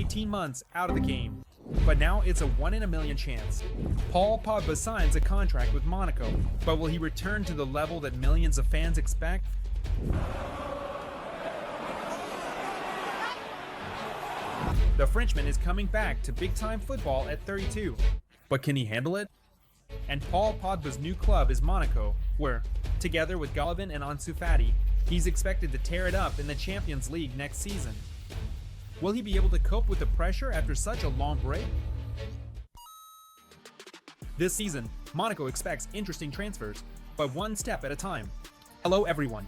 18 months out of the game, but now it's a 1 in a million chance. Paul Pogba signs a contract with Monaco, but will he return to the level that millions of fans expect? The Frenchman is coming back to big-time football at 32, but can he handle it? And Paul Pogba's new club is Monaco, where, together with Golovin and Ansu Fati, he's expected to tear it up in the Champions League next season. Will he be able to cope with the pressure after such a long break? This season, Monaco expects interesting transfers, but one step at a time. Hello everyone.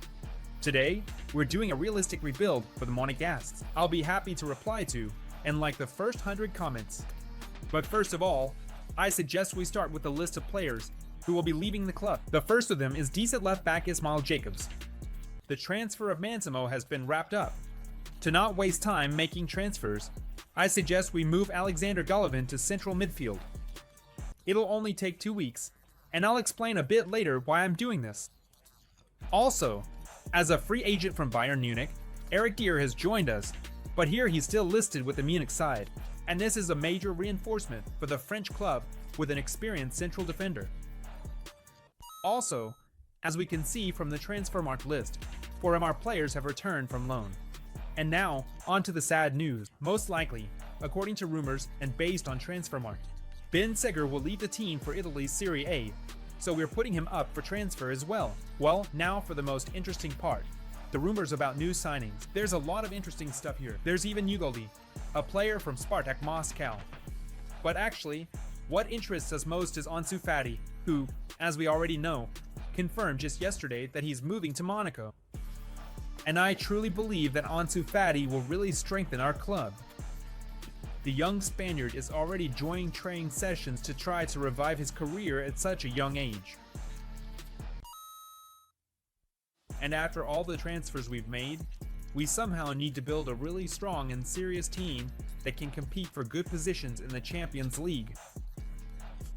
Today, we're doing a realistic rebuild for the Monegasques. I'll be happy to reply to and like the first 100 comments. But first of all, I suggest we start with the list of players who will be leaving the club. The first of them is decent left back Ismail Jacobs. The transfer of Mansimo has been wrapped up. To not waste time making transfers, I suggest we move Alexander Golovin to central midfield. It'll only take 2 weeks, and I'll explain a bit later why I'm doing this. Also, as a free agent from Bayern Munich, Eric Dier has joined us, but here he's still listed with the Munich side, and this is a major reinforcement for the French club with an experienced central defender. Also, as we can see from the Transfermarkt list, 4 of our players have returned from loan. And now, on to the sad news. Most likely, according to rumors and based on Transfermarkt, Ben Seger will leave the team for Italy's Serie A, so we're putting him up for transfer as well. Well, now for the most interesting part, the rumors about new signings. There's a lot of interesting stuff here. There's even Ugoli, a player from Spartak Moscow. But actually, what interests us most is Ansu Fati, who, as we already know, confirmed just yesterday that he's moving to Monaco. And I truly believe that Ansu Fati will really strengthen our club. The young Spaniard is already joining training sessions to try to revive his career at such a young age. And after all the transfers we've made, we somehow need to build a really strong and serious team that can compete for good positions in the Champions League.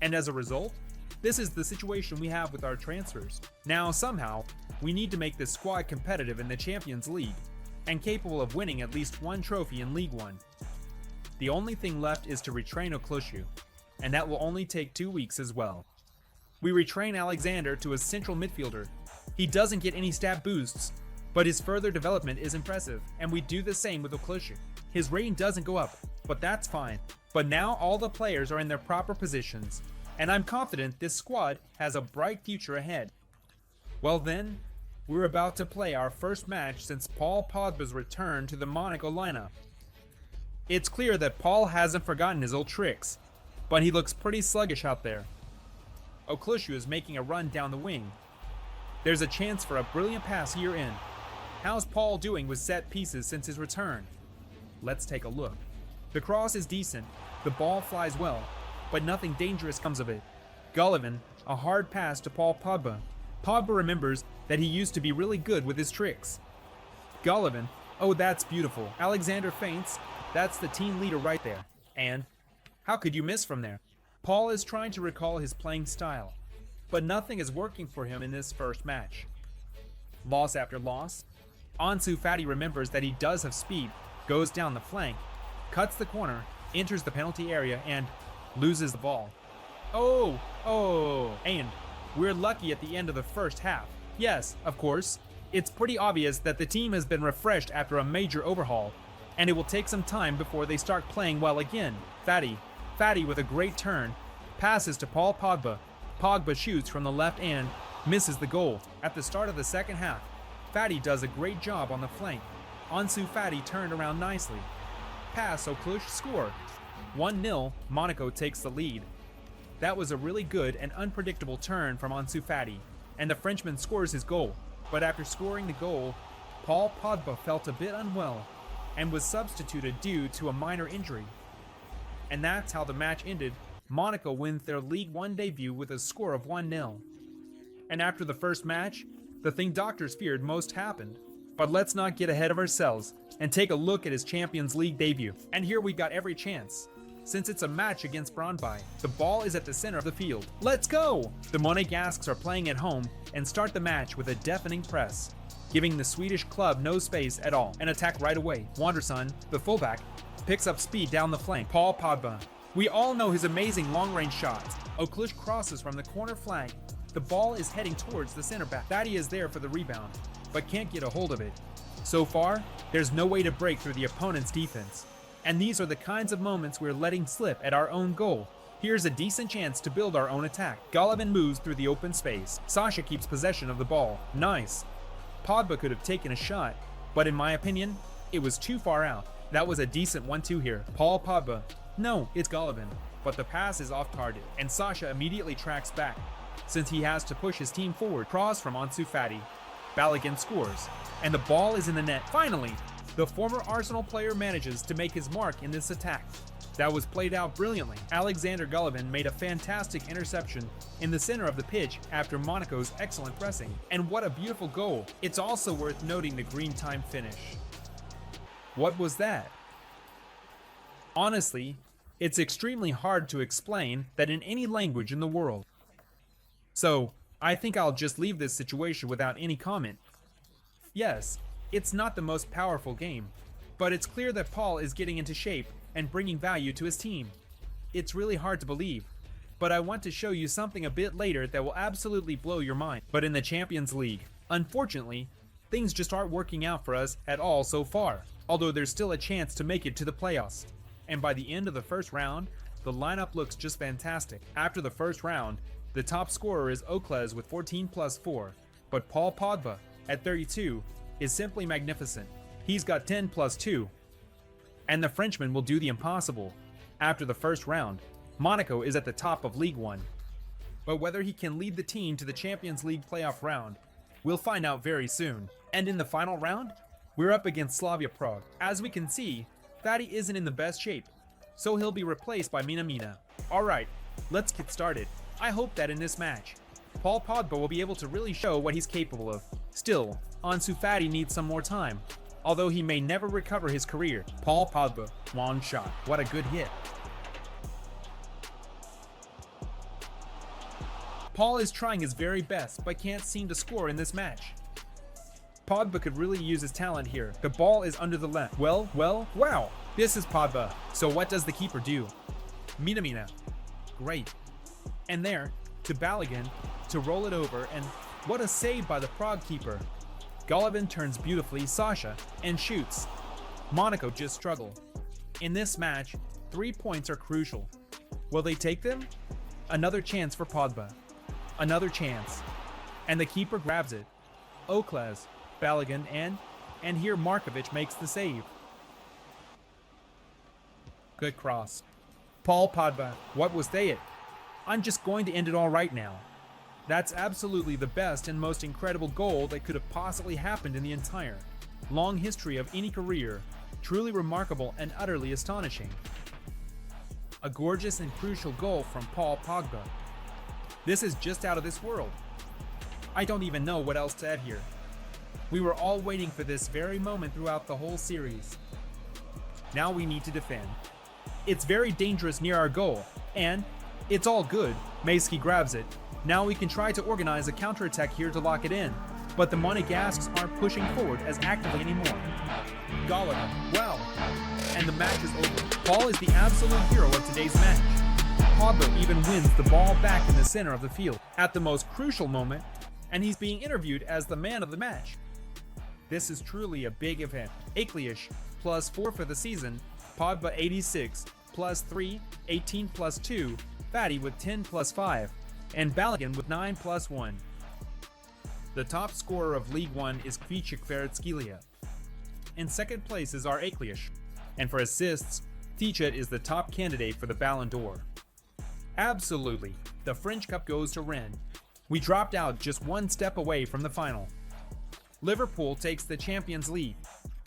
And as a result, this is the situation we have with our transfers. Now somehow, we need to make this squad competitive in the Champions League, and capable of winning at least one trophy in League One. The only thing left is to retrain Okloshu, and that will only take 2 weeks as well. We retrain Alexander to a central midfielder. He doesn't get any stat boosts, but his further development is impressive, and we do the same with Okloshu. His rating doesn't go up, but that's fine. But now all the players are in their proper positions, and I'm confident this squad has a bright future ahead. Well then, we're about to play our first match since Paul Pogba's return to the Monaco lineup. It's clear that Paul hasn't forgotten his old tricks, but he looks pretty sluggish out there. Okloshu is making a run down the wing. There's a chance for a brilliant pass here in. How's Paul doing with set pieces since his return? Let's take a look. The cross is decent, the ball flies well, but nothing dangerous comes of it. Golovin, a hard pass to Paul Pogba. Pogba remembers that he used to be really good with his tricks. Golovin, oh that's beautiful. Alexander feints, that's the team leader right there. And how could you miss from there? Paul is trying to recall his playing style, but nothing is working for him in this first match. Loss after loss. Ansu Fati remembers that he does have speed, goes down the flank, cuts the corner, enters the penalty area, and loses the ball. And we're lucky at the end of the first half. Yes, of course, it's pretty obvious that the team has been refreshed after a major overhaul, and it will take some time before they start playing well again. Fati with a great turn, passes to Paul Pogba. Pogba shoots from the left and misses the goal. At the start of the second half, Fati does a great job on the flank. Ansu Fati turned around nicely. Pass Okloshu, score. 1-0, Monaco takes the lead. That was a really good and unpredictable turn from Ansu Fati, and the Frenchman scores his goal. But after scoring the goal, Paul Pogba felt a bit unwell and was substituted due to a minor injury. And that's how the match ended. Monaco wins their League One debut with a score of 1-0. And after the first match, the thing doctors feared most happened. But let's not get ahead of ourselves and take a look at his Champions League debut. And here we got every chance. Since it's a match against Brøndby, the ball is at the center of the field. Let's go! The Monegasques are playing at home and start the match with a deafening press, giving the Swedish club no space at all and attack right away. Wanderson, the fullback, picks up speed down the flank. Paul Pogba. We all know his amazing long-range shots. Oklish crosses from the corner flank. The ball is heading towards the center back. Thaddy is there for the rebound, but can't get a hold of it. So far, there's no way to break through the opponent's defense. And these are the kinds of moments we're letting slip at our own goal. Here's a decent chance to build our own attack. Golovin moves through the open space. Sasha keeps possession of the ball. Nice. Pogba could have taken a shot, but in my opinion, it was too far out. That was a decent 1-2 here. Paul Pogba. No, it's Golovin. But the pass is off target, and Sasha immediately tracks back, since he has to push his team forward. Cross from Ansu Fati. Balogun scores, and the ball is in the net. Finally, the former Arsenal player manages to make his mark in this attack. That was played out brilliantly. Alexander Golovin made a fantastic interception in the center of the pitch after Monaco's excellent pressing. And what a beautiful goal. It's also worth noting the green time finish. What was that? Honestly, it's extremely hard to explain that in any language in the world. So, I think I'll just leave this situation without any comment. Yes, it's not the most powerful game, but it's clear that Paul is getting into shape and bringing value to his team. It's really hard to believe, but I want to show you something a bit later that will absolutely blow your mind. But in the Champions League, unfortunately, things just aren't working out for us at all so far, although there's still a chance to make it to the playoffs. And by the end of the first round, the lineup looks just fantastic. After the first round, the top scorer is Okles with 14+4, but Paul Pogba at 32 is simply magnificent. He's got 10+2. And the Frenchman will do the impossible. After the first round, Monaco is at the top of League One. But whether he can lead the team to the Champions League playoff round, we'll find out very soon. And in the final round, we're up against Slavia Prague. As we can see, Thaddy isn't in the best shape, so he'll be replaced by Minamino. Alright, let's get started. I hope that in this match, Paul Pogba will be able to really show what he's capable of. Still, Ansu Fati needs some more time, although he may never recover his career. Paul Pogba, one shot. What a good hit. Paul is trying his very best, but can't seem to score in this match. Pogba could really use his talent here. The ball is under the left. Well, wow. This is Pogba. So what does the keeper do? Minamino. Great. And there, to Balogun, to roll it over, and what a save by the Prague keeper. Golovin turns beautifully Sasha and shoots. Monaco just struggle. In this match, 3 points are crucial. Will they take them? Another chance for Pogba. Another chance. And the keeper grabs it. Okles, Balogun, and here Markovic makes the save. Good cross. Paul Pogba, what was they it? I'm just going to end it all right now. That's absolutely the best and most incredible goal that could have possibly happened in the entire long history of any career. Truly remarkable and utterly astonishing. A gorgeous and crucial goal from Paul Pogba. This is just out of this world. I don't even know what else to add here. We were all waiting for this very moment throughout the whole series. Now we need to defend. It's very dangerous near our goal, and it's all good. Maisky grabs it. Now we can try to organize a counterattack here to lock it in, but the Monegasques aren't pushing forward as actively anymore. Golovin, wow. And the match is over. Paul is the absolute hero of today's match. Pogba even wins the ball back in the center of the field at the most crucial moment, and he's being interviewed as the man of the match. This is truly a big event. Aklish, +4 for the season. Pogba 86, +3, 18+2. Fati with 10+5. And Balogun with 9+1. The top scorer of League One is Kvichik Kvaratskhelia. In second place is our Aklish. And for assists, Tichet is the top candidate for the Ballon d'Or. Absolutely, the French Cup goes to Rennes. We dropped out just one step away from the final. Liverpool takes the Champions League.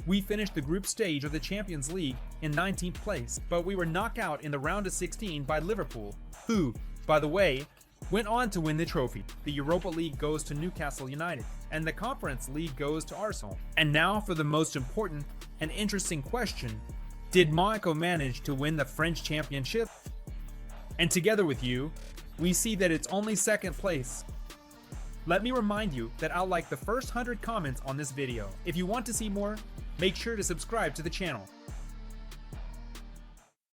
We finished the group stage of the Champions League in 19th place, but we were knocked out in the round of 16 by Liverpool, who, by the way, went on to win the trophy. The Europa League goes to Newcastle United, and the Conference League goes to Arsenal. And now for the most important and interesting question: did Monaco manage to win the French championship? And together with you, we see that it's only second place. Let me remind you that I'll like the first 100 comments on this video. If you want to see more, make sure to subscribe to the channel.